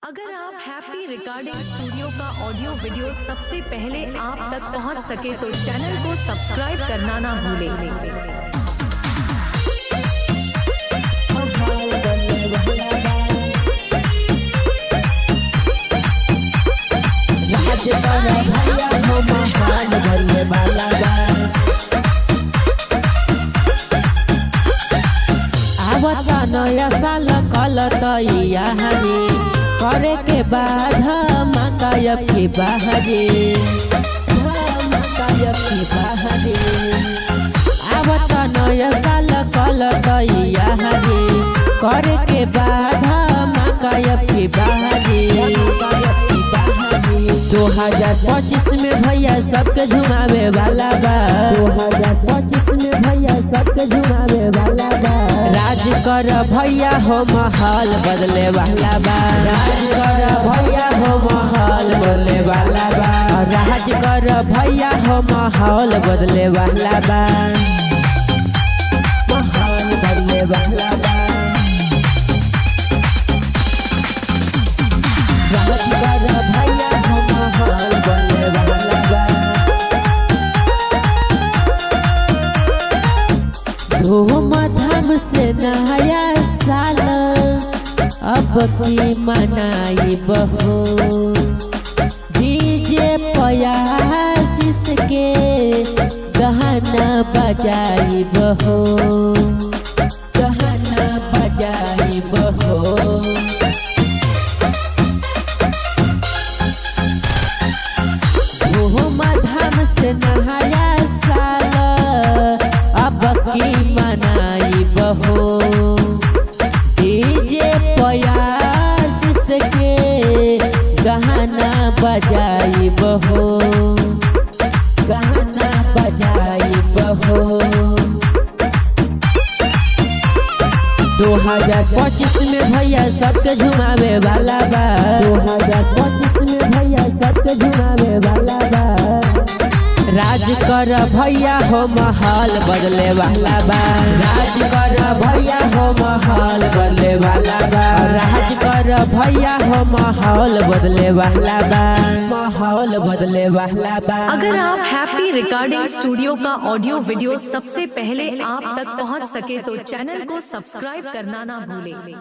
अगर आप happy recording studio का ऑडियो वीडियो सबसे पहले आप तक पहुंच सके तो चैनल को सब्सक्राइब करना ना भूलें। नया साल कल तैयारी करे के बाद मकायब की बहारी आवत नया साल कल तैयारी करे के बाद मकायब की बहारी 2025 में भैया सबके झुमावे वाला बा 2025 में भैया सबके झुमावे वाला बा राज कर भैया हो माहौल बदले वाला बा राज कर भैया हो माहौल बदले वाला बा राज कर भैया हो माहौल बदले वाला बा माहौल बदले वाला बा राज कर भैया हो माहौल बदले वाला बा धूमधाम से नया साल अब की मनाई बहो डीजे पयासिस के गहना बजाई बहो गहना बजाई बहो धूमधाम से नया साल अब की मनाई बहो डीजे पयासिस के गहना बजाई बहो गहना बजाई बहो 2025 में भैया सबके झुमावे वाला बा 2025 में भैया सबके झुमावे वाला बा राज कर भैया हो माहौल बदले वाला बा राज कर भैया हो माहौल बदले वाला बा राज कर भैया हो माहौल बदले वाला बा माहौल बदले वाला बा। अगर आप हैप्पी रिकॉर्डिंग स्टूडियो का ऑडियो वीडियो सबसे पहले आप तक पहुंच सके तो चैनल को सब्सक्राइब करना ना भूलें।